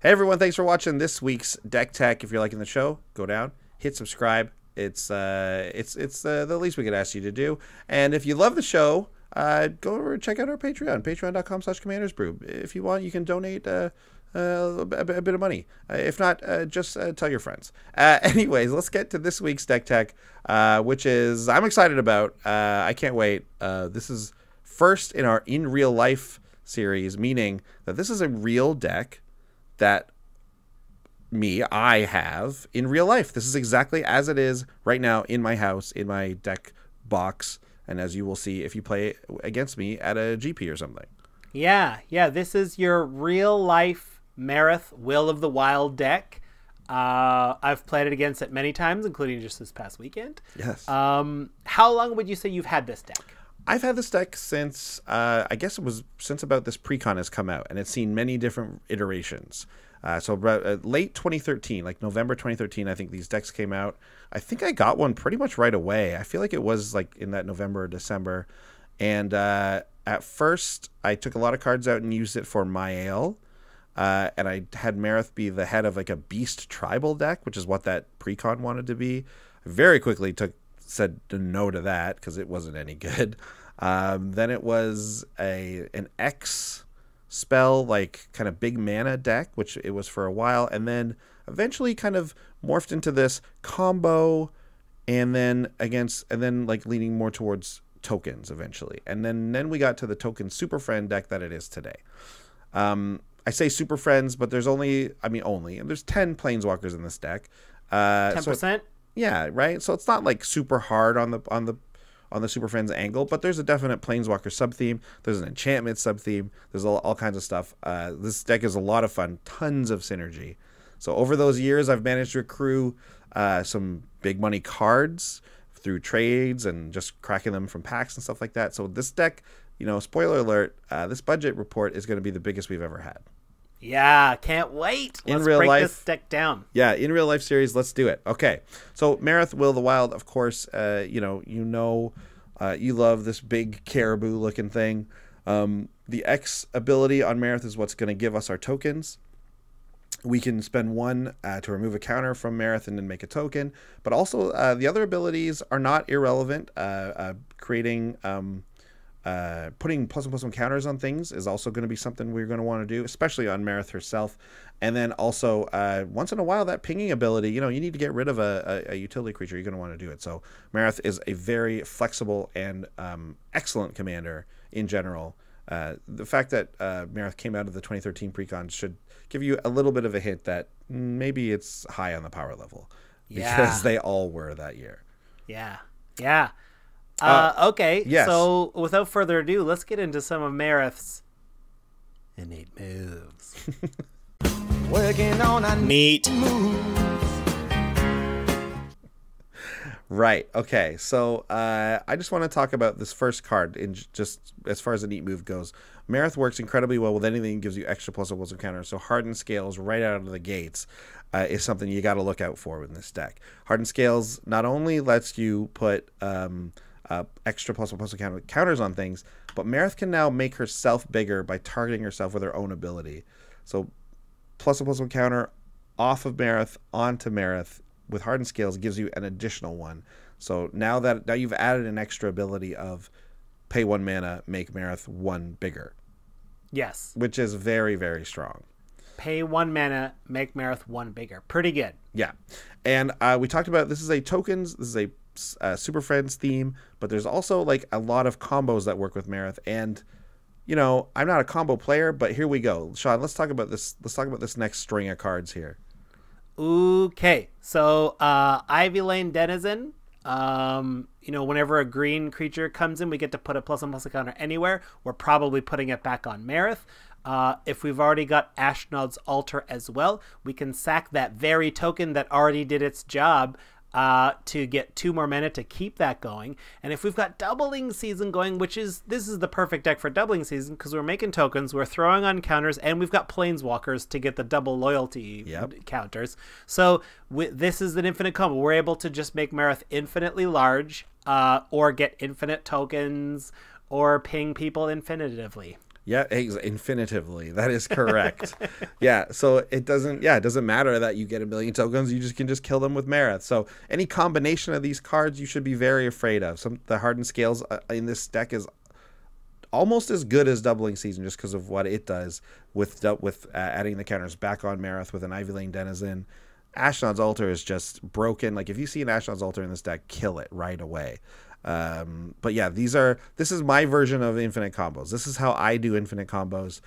Hey everyone, thanks for watching this week's Deck Tech. If you're liking the show, go down, hit subscribe. It's the least we could ask you to do. And if you love the show, go over and check out our Patreon, patreon.com/commandersbrew. If you want, you can donate a bit of money. If not, just tell your friends. Anyways, let's get to this week's Deck Tech, which is I'm excited about. I can't wait. This is first in our in real life series, meaning that this is a real deck that I have in real life. This is exactly as it is right now in my house, in my deck box, and as you will see if you play against me at a GP or something. Yeah, this is your real life Marath Will of the Wild deck. I've played it against it many times, including just this past weekend. Yes. How long would you say you've had this deck? I've had this deck since, I guess it was since about this precon has come out, and it's seen many different iterations. So late 2013, like November 2013, I think these decks came out. I think I got one pretty much right away. I feel like it was like in that November or December. And at first, I took a lot of cards out and used it for my ale. And I had Marath be the head of like a beast tribal deck, which is what that precon wanted to be. I very quickly said no to that because it wasn't any good. Then it was an X spell, like kind of big mana deck, which it was for a while, and then eventually kind of morphed into this combo, and then like leaning more towards tokens eventually, and then we got to the token Super Friend deck that it is today. I say Super Friends, but there's and there's 10 Planeswalkers in this deck. 10%. So, yeah, right. So it's not like super hard on the Super Friends angle, but there's a definite Planeswalker sub-theme. There's an enchantment sub-theme. There's all kinds of stuff. This deck is a lot of fun. Tons of synergy. So over those years, I've managed to accrue some big money cards through trades and just cracking them from packs and stuff like that. So this deck, spoiler alert, this budget report is going to be the biggest we've ever had. Yeah, can't wait. Let's break this deck down. Yeah, in real life series, let's do it. Okay, so Marath Will of the Wild, of course, you love this big caribou looking thing. The X ability on Marath is what's going to give us our tokens. We can spend one to remove a counter from Marath and then make a token, but also the other abilities are not irrelevant. Creating putting +1/+1 counters on things is also going to be something we're going to want to do, especially on Marath herself. And then also, once in a while, that pinging ability, you need to get rid of a utility creature, you're going to want to do it. So Marath is a very flexible and excellent commander in general. The fact that Marath came out of the 2013 precon should give you a little bit of a hint that maybe it's high on the power level. Yeah. Because they all were that year. Yeah. Okay, yes. So without further ado, let's get into some of Marath's innate moves. Working on a neat moves. Right. Okay. So I just want to talk about this first card in just as far as the neat move goes. Marath works incredibly well with anything that gives you extra +1/+1 counter. So Hardin Scales right out of the gates is something you got to look out for in this deck. Hardin Scales not only lets you put extra +1/+1 counters on things, but Marath can now make herself bigger by targeting herself with her own ability. So +1/+1 counter off of Marath onto Marath with Hardin Scales gives you an additional one. So now you've added an extra ability of pay 1 mana, make Marath 1 bigger. Yes. Which is very, very strong. Pay 1 mana, make Marath 1 bigger. Pretty good. Yeah. And we talked about this is a tokens, this is a Super Friends theme, but there's also like a lot of combos that work with Marath. And I'm not a combo player, but here we go. Sean, let's talk about this. Let's talk about this next string of cards here. Okay, so Ivy Lane Denizen. Whenever a green creature comes in, we get to put a +1/+1 counter anywhere. We're probably putting it back on Marath. If we've already got Ashnod's Altar as well, we can sack that very token that already did its job to get 2 more mana to keep that going. And if we've got Doubling Season going, this is the perfect deck for Doubling Season because we're making tokens, we're throwing on counters, and we've got Planeswalkers to get the double loyalty counters. So this is an infinite combo. We're able to just make Marath infinitely large or get infinite tokens or ping people infinitively. Yeah, infinitively. That is correct. Yeah, so it doesn't matter that you get a million tokens. You can just kill them with Marath. So any combination of these cards you should be very afraid of. The Hardin Scales in this deck is almost as good as Doubling Season just because of what it does with adding the counters back on Marath with an Ivy Lane Denizen. Ashnod's Altar is just broken. Like, if you see an Ashnod's Altar in this deck, kill it right away. But yeah, this is my version of infinite combos. This is how I do infinite combos.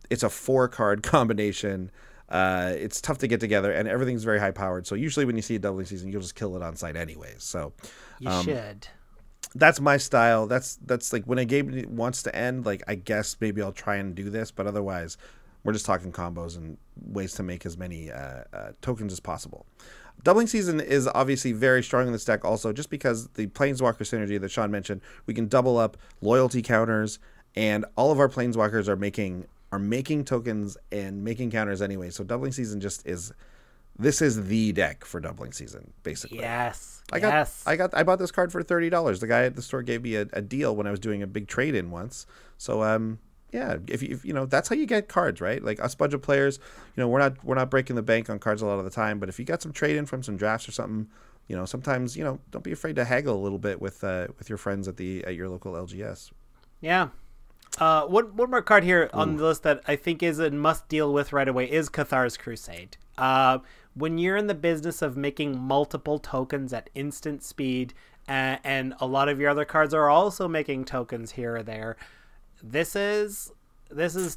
It's a 4-card combination. It's tough to get together, and everything's very high powered. So usually when you see a Doubling Season, you'll just kill it on site anyways. So you should. That's my style. That's like when a game wants to end, like, I guess maybe I'll try and do this, but otherwise we're just talking combos and ways to make as many tokens as possible. Doubling Season is obviously very strong in this deck also, just because the Planeswalker synergy that Sean mentioned. We can double up loyalty counters, and all of our Planeswalkers are making tokens and making counters anyway. So Doubling Season this is the deck for Doubling Season, basically. Yes. I bought this card for $30. The guy at the store gave me a deal when I was doing a big trade in once. So yeah, if you know, that's how you get cards, right? Like, us budget players, you know, we're not breaking the bank on cards a lot of the time, but if you got some trade in from some drafts or something, you know, sometimes, you know, don't be afraid to haggle a little bit with your friends at your local LGS. Yeah. One more card here on the list that I think is a must deal with right away is Cathars Crusade. When you're in the business of making multiple tokens at instant speed, and a lot of your other cards are also making tokens here or there, this is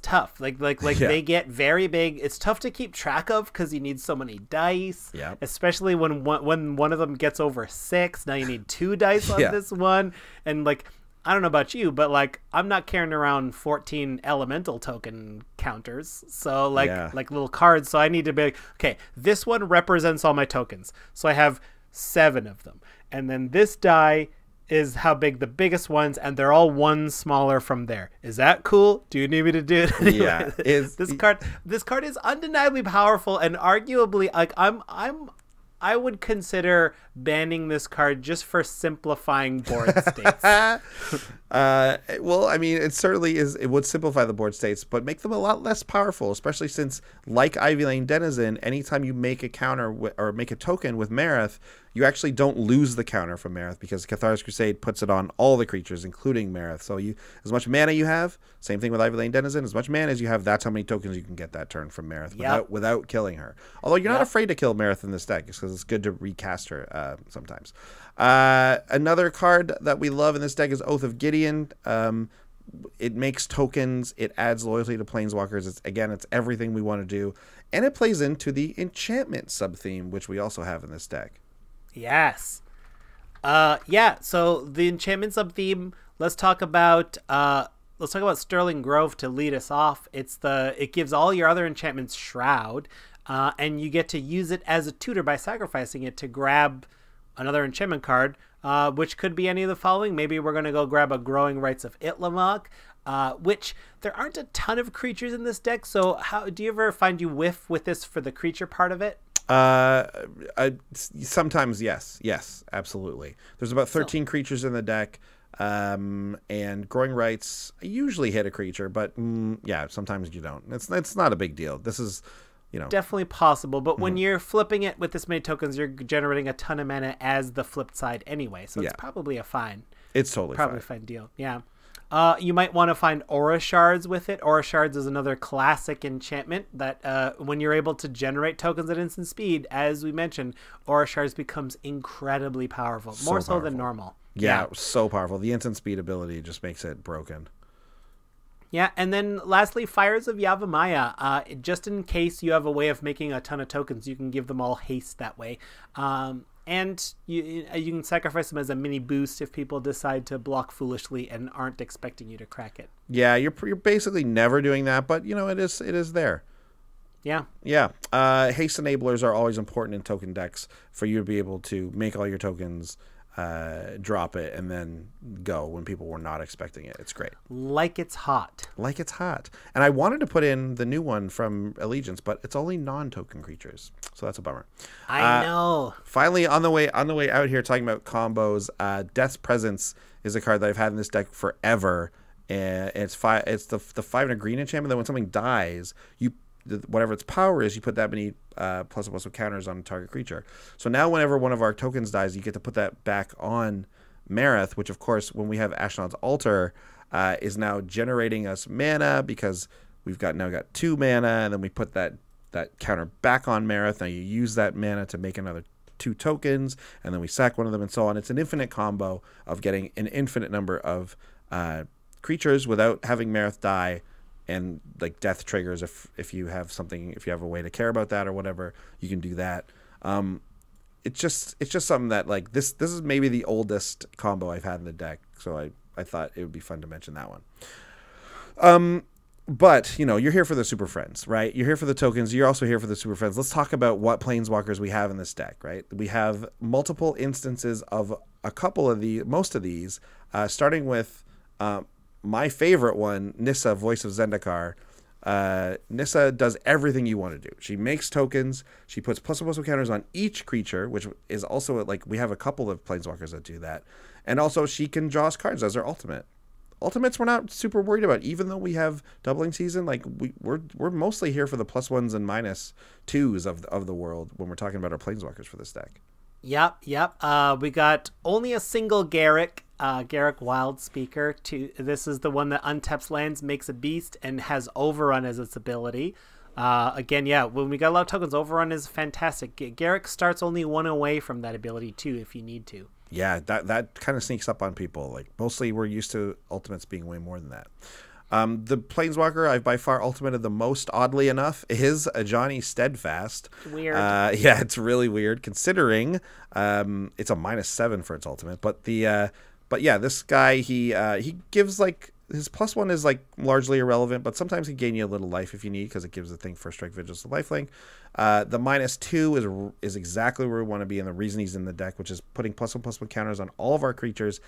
tough. Like yeah. They get very big. It's tough to keep track of because you need so many dice. Yeah. Especially when one of them gets over 6. Now you need 2 dice on this one, and like, I don't know about you, but like, I'm not carrying around 14 elemental token counters. So like little cards. So I need to be like, okay, this one represents all my tokens. So I have 7 of them. And then this die is how big the biggest ones, and they're all one smaller from there. Is that cool? Do you need me to do it? Anyway, yeah. This card is undeniably powerful, and arguably, like, I would consider banning this card just for simplifying board states. Well, I mean, it certainly is. It would simplify the board states, but make them a lot less powerful, especially since, like Ivy Lane Denizen, anytime you make a counter or make a token with Marath, you actually don't lose the counter from Marath because Cathars Crusade puts it on all the creatures, including Marath. So as much mana you have, same thing with Ivy Lane Denizen, as much mana as you have, that's how many tokens you can get that turn from Marath without killing her. Although you're not afraid to kill Marath in this deck, because it's good to recast her sometimes. Another card that we love in this deck is Oath of Gideon. It makes tokens. It adds loyalty to Planeswalkers. It's everything we want to do. And it plays into the enchantment sub-theme, which we also have in this deck. Yes. So the enchantment sub-theme, let's talk about Sterling Grove to lead us off. It gives all your other enchantments Shroud, and you get to use it as a tutor by sacrificing it to grab another enchantment card, which could be any of the following. Maybe we're going to go grab a Growing Rites of Itlamok, which there aren't a ton of creatures in this deck. So how do you ever find you whiff with this for the creature part of it? Sometimes yes, absolutely. There's about 13 creatures in the deck, and Growing Rites usually hit a creature, but sometimes you don't. It's not a big deal. This is, you know, definitely possible, but when you're flipping it with this many tokens, you're generating a ton of mana as the flipped side anyway, so it's probably fine. It's probably a fine deal. Yeah. You might want to find Aura Shards with it. Aura Shards is another classic enchantment that when you're able to generate tokens at instant speed, as we mentioned, Aura Shards becomes incredibly powerful, more so than normal. Yeah, so powerful. The instant speed ability just makes it broken. Yeah, and then lastly, Fires of Yavimaya. Just in case you have a way of making a ton of tokens, you can give them all haste that way. And you can sacrifice them as a mini boost if people decide to block foolishly and aren't expecting you to crack it. Yeah, you're basically never doing that, but you know, it is there. Yeah. Yeah. Haste enablers are always important in token decks for you to be able to make all your tokens, drop it, and then go when people were not expecting it. It's great. Like it's hot. And I wanted to put in the new one from Allegiance, but it's only non-token creatures, so that's a bummer. I know. Finally, on the way out here, talking about combos, Death's Presence is a card that I've had in this deck forever. and it's five. It's the 5 and a green enchantment. Then when something dies, whatever its power is, you put that many plus counters on a target creature. So now whenever one of our tokens dies, you get to put that back on Marath, which of course when we have Ashnod's Altar is now generating us mana because we've now got 2 mana, and then we put that counter back on Marath. Now you use that mana to make another 2 tokens, and then we sack one of them and so on. It's an infinite combo of getting an infinite number of creatures without having Marath die. And like death triggers, if you have a way to care about that or whatever, you can do that. It's just something that like this is maybe the oldest combo I've had in the deck, so I thought it would be fun to mention that one. But you're here for the Super Friends, right? You're here for the tokens. You're also here for the Super Friends. Let's talk about what Planeswalkers we have in this deck, right? We have multiple instances of most of these, starting with my favorite one, Nissa, Voice of Zendikar. Nissa does everything you want to do. She makes tokens. She puts plus counters on each creature, which is also like we have a couple of Planeswalkers that do that. And also she can draw us cards as her ultimate. Ultimates we're not super worried about, even though we have doubling season. Like we're mostly here for the +1s and -2s of the world when we're talking about our Planeswalkers for this deck. Yep. We got only a single Garruk Wild Speaker. This is the one that untaps lands, makes a beast, and has Overrun as its ability. Again, when we got a lot of tokens, Overrun is fantastic. Garruk starts only 1 away from that ability too, if you need to. Yeah, that kind of sneaks up on people. Like mostly we're used to ultimates being way more than that. The Planeswalker I've by far ultimated the most, oddly enough, is Ajani Steadfast. Weird. Yeah, it's really weird considering it's a -7 for its ultimate. But this guy he gives like his +1 is like largely irrelevant, but sometimes he gain you a little life if you need because it gives the thing First Strike, Vigilance, and Lifelink. The -2 is exactly where we want to be, and the reason he's in the deck, which is putting +1/+1 counters on all of our creatures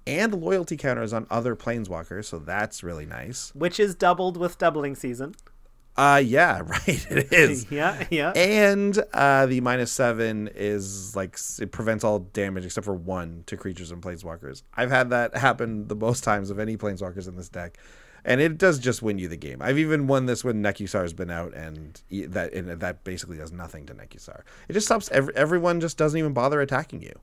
and loyalty counters on other Planeswalkers, so that's really nice. Which is doubled with doubling season. Yeah, right, it is. yeah. And the -7 is like it prevents all damage except for 1 to creatures and Planeswalkers. I've had that happen the most times of any Planeswalkers in this deck, and it does just win you the game. I've even won this when Nekusar's been out, and that basically does nothing to Nekusar. It just stops everyone just doesn't even bother attacking you.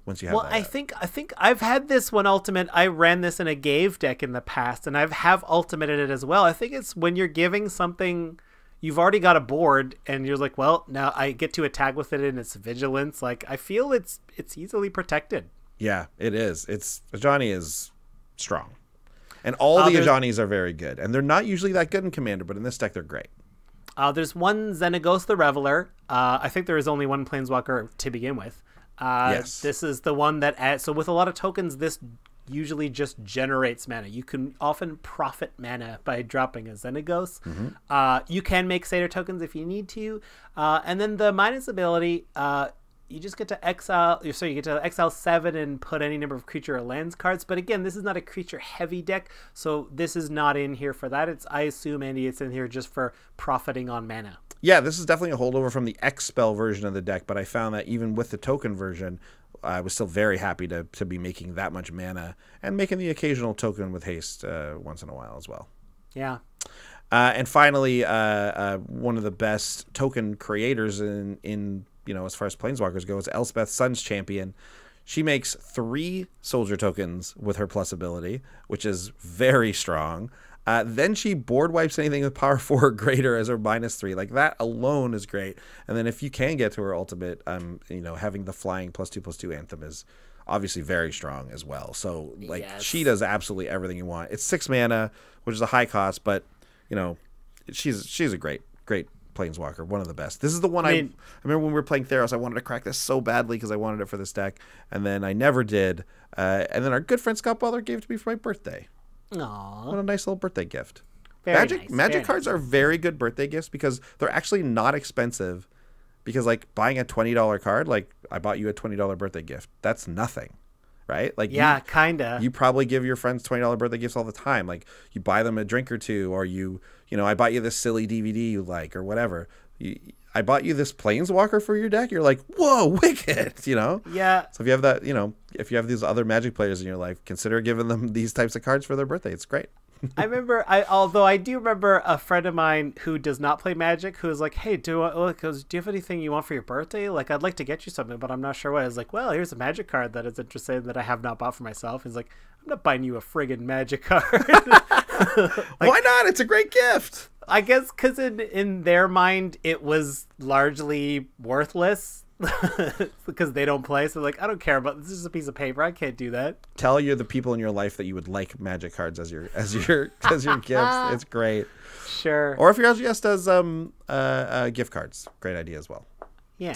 Once you have that. I think I've had this one ultimate. I ran this in a Gave deck in the past, and have ultimated it as well. I think it's when you're giving something, you've already got a board, and you're like, well, now I get to attack with it in its vigilance. Like I feel it's easily protected. Yeah, it is. Ajani is strong, and all the Ajanis are very good, and they're not usually that good in Commander, but in this deck they're great. There's one Xenagos the Reveler. I think there is only one Planeswalker to begin with. Yes. This is the one that adds, so with a lot of tokens, this usually just generates mana. You can often profit mana by dropping a Xenagos. Mm-hmm. You can make Satyr tokens if you need to. And then the minus ability, you just get to exile, you get to exile 7 and put any number of creature or lands cards. But again, this is not a creature heavy deck, so this is not in here for that. I assume, Andy, it's in here just for profiting on mana. Yeah, this is definitely a holdover from the X-Spell version of the deck, but I found that even with the token version, I was still very happy to be making that much mana and making the occasional token with haste once in a while as well. Yeah. And finally, one of the best token creators in as far as Planeswalkers go is Elspeth, Sun's Champion. She makes 3 soldier tokens with her plus ability, which is very strong. Then she board wipes anything with power 4 or greater as her -3. Like that alone is great. And then if you can get to her ultimate, having the flying +2/+2 anthem is obviously very strong as well. So like she does absolutely everything you want. It's 6 mana, which is a high cost, but she's a great Planeswalker, one of the best. This is the one I remember when we were playing Theros, I wanted to crack this so badly because I wanted it for this deck, and then I never did. And then our good friend Scott Butler gave it to me for my birthday. Aww. What a nice little birthday gift. Very Magic nice. cards are very good birthday gifts because they're actually not expensive. Because like buying a $20 card, like I bought you a $20 birthday gift, that's nothing, right? Like kinda. You probably give your friends $20 birthday gifts all the time. Like you buy them a drink or two, or I bought you this silly DVD you like or whatever. I bought you this Planeswalker for your deck. You're like, whoa, wicked, Yeah. So if you have that, if you have these other Magic players in your life, consider giving them these types of cards for their birthday. It's great. I remember, although I do remember a friend of mine who does not play Magic who was like, hey, do you have anything you want for your birthday? Like, I'd like to get you something, but I'm not sure what. I was like, well, here's a Magic card that is interesting that I have not bought for myself. He's like, I'm not buying you a friggin' Magic card. Why not? It's a great gift. I guess because in their mind, it was largely worthless. Because they don't play, so like, I don't care about this. Is a piece of paper. I can't do that. Tell the people in your life that you would like Magic cards as your gifts. It's great. Sure. Or if you're just as gift cards, great idea as well. Yeah.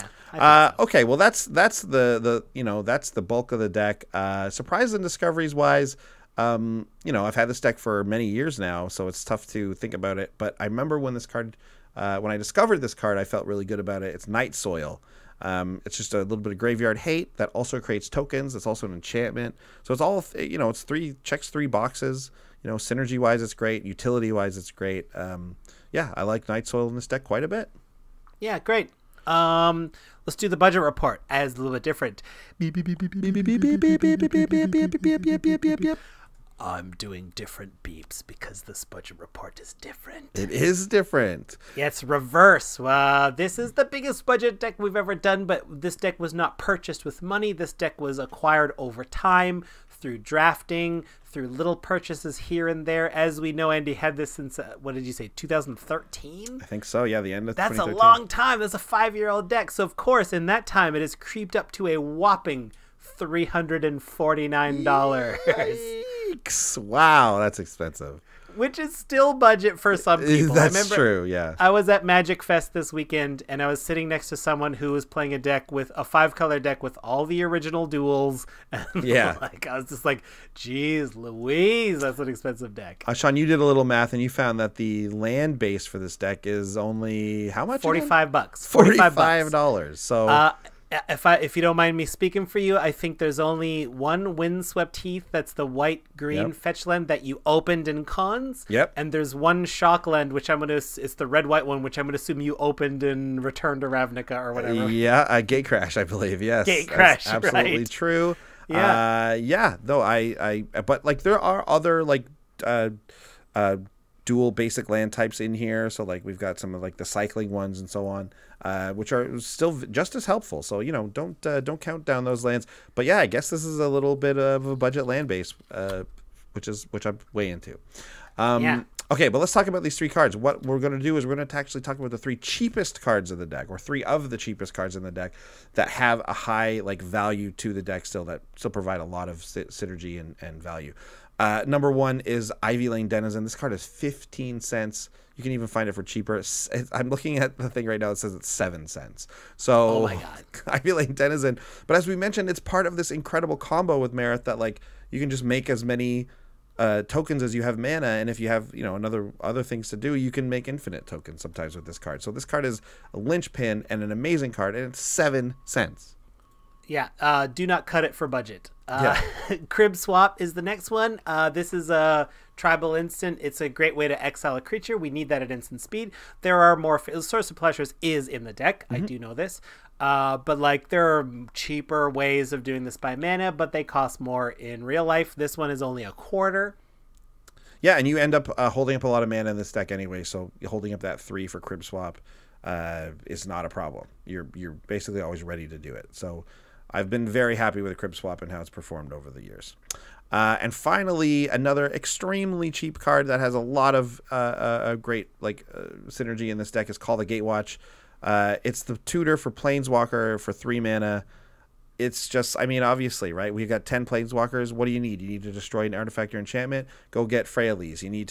Okay. Well, that's the that's the bulk of the deck. Surprises and discoveries wise, I've had this deck for many years now, so it's tough to think about it. But I remember when this card, when I discovered this card, I felt really good about it. It's Night Soil. It's just a little bit of graveyard hate that also creates tokens. It's also an enchantment. So it's all, it's checks three boxes. Synergy wise, it's great. Utility wise, it's great. I like Night Soil in this deck quite a bit. Yeah, great. Let's do the budget report as a little bit different. I'm doing different beeps because this budget report is different. It is different. Yeah, it's reverse. This is the biggest budget deck we've ever done, but this deck was not purchased with money. This deck was acquired over time through drafting, through little purchases here and there. As we know, Andy had this since, what did you say, 2013? I think so, yeah, the end of 2013. That's a long time. That's a 5-year-old deck. So, of course, in that time, it has creeped up to a whopping $349. Yikes. Wow, that's expensive. Which is still budget for some people. That's true, yeah. I was at Magicfest this weekend, and I was sitting next to someone who was playing a deck with a 5-color deck with all the original duels. And yeah. I was just like, geez, Louise, that's an expensive deck. Sean, you did a little math, and you found that the land base for this deck is only how much? $45. $45. So... if you don't mind me speaking for you, I think there's only one Windswept Heath. That's the white-green fetch land that you opened in cons. Yep. And there's one shock land, which it's the red-white one, which I'm going to assume you opened and returned to Ravnica or whatever. Yeah, Gate Crash, I believe. Yes. Gate Crash, that's absolutely right. true. Yeah. Though but like there are other like dual basic land types in here. So like we've got some of like the cycling ones and so on. Which are still just as helpful. So, don't count down those lands. But yeah, I guess this is a little bit of a budget land base, which I'm way into. Okay, but let's talk about these 3 cards. What we're going to do is we're going to actually talk about the 3 cheapest cards of the deck, or 3 of the cheapest cards in the deck that have a high value to the deck that still provide a lot of synergy and value. Number 1 is Ivy Lane Denizen. This card is 15 cents. You can even find it for cheaper. I'm looking at the thing right now. It says it's 7 cents. So, oh my God. Ivy Lane Denizen. But as we mentioned, it's part of this incredible combo with Marath that you can just make as many tokens as you have mana, and if you have other things to do, you can make infinite tokens sometimes with this card. So this card is a linchpin and an amazing card, and it's 7 cents. Yeah, do not cut it for budget. Crib Swap is the next one. This is a tribal instant. It's a great way to exile a creature. We need that at instant speed. There are more... Source of Pleasures is in the deck. I do know this. But there are cheaper ways of doing this by mana, but they cost more in real life. This one is only a quarter. Yeah, and you end up holding up a lot of mana in this deck anyway, so holding up that 3 for Crib Swap is not a problem. You're basically always ready to do it. So... I've been very happy with the Crib Swap and how it's performed over the years. And finally, another extremely cheap card that has a lot of great synergy in this deck is called the Gatewatch. It's the tutor for Planeswalker for 3 mana. It's just, obviously, right? We've got 10 Planeswalkers. What do you need? You need to destroy an artifact or enchantment. Go get Freyalise. You need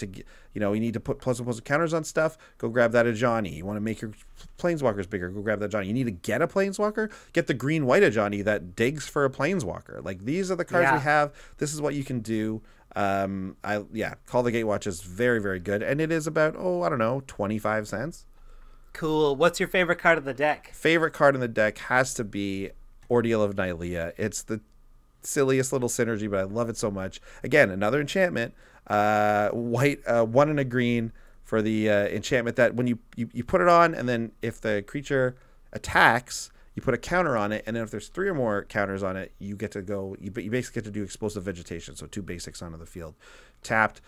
to put plus counters on stuff. Go grab that Ajani. You want to make your Planeswalkers bigger. Go grab that Ajani. You need to get a Planeswalker. Get the green-white Ajani that digs for a Planeswalker. These are the cards we have. This is what you can do. Call the Gatewatch is very, very good. And it is about, 25 cents. Cool. What's your favorite card of the deck? Favorite card in the deck has to be Ordeal of Nylea. It's the silliest little synergy, but I love it so much. Again, another enchantment. White, 1 and a green for the enchantment that when you put it on, and then if the creature attacks, You put a counter on it, and then if there's 3 or more counters on it, you get to go. You basically get to do explosive vegetation, so 2 basics onto the field, tapped.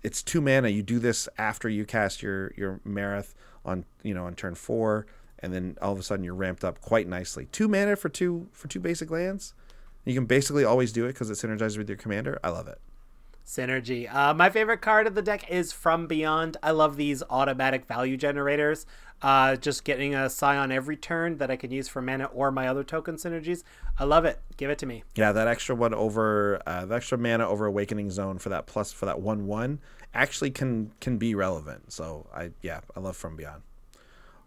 It's 2 mana. You do this after you cast your Marath on on turn 4, and then all of a sudden you're ramped up quite nicely. 2 mana for two basic lands. You can basically always do it because it synergizes with your commander. I love it. Synergy. My favorite card of the deck is From Beyond. I love these automatic value generators. Just getting a Scion every turn that I can use for mana or my other token synergies. I love it. Give it to me. Yeah, that extra one over the extra mana over Awakening Zone for that 1/1 actually can be relevant. So I love From Beyond.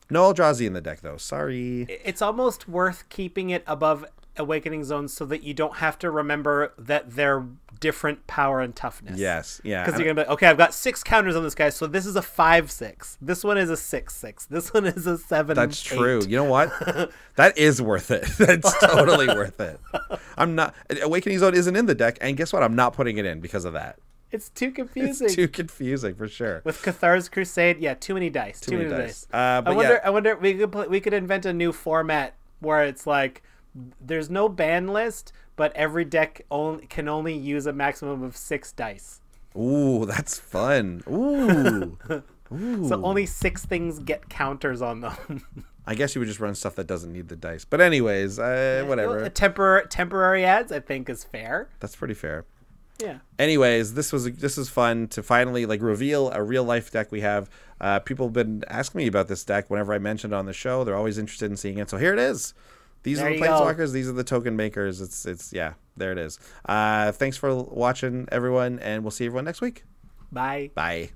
No Eldrazi in the deck though. Sorry. It's almost worth keeping it above Awakening Zones so that you don't have to remember that they're different power and toughness. Yes, yeah. Because you're gonna be okay. I've got 6 counters on this guy, so this is a 5/6. This one is a 6/6. This one is a 7/8. That's true. You know what? That is worth it. That's totally worth it. I'm not. Awakening Zone isn't in the deck, and guess what? I'm not putting it in because of that. It's too confusing. It's too confusing for sure. With Cathars Crusade, yeah, too many dice. Too many dice. I wonder. We could invent a new format where it's like there's no ban list, but every deck can only use a maximum of 6 dice. Ooh, that's fun. Ooh. Ooh. So only 6 things get counters on them. I guess you would just run stuff that doesn't need the dice. But anyways, whatever. Temporary ads, I think, is fair. That's pretty fair. Yeah. Anyways, this was fun to finally reveal a real life deck we have. People have been asking me about this deck whenever I mentioned it on the show. They're always interested in seeing it. So here it is. These are the Planeswalkers. These are the token makers. It's there it is. Thanks for watching, everyone, and we'll see everyone next week. Bye. Bye.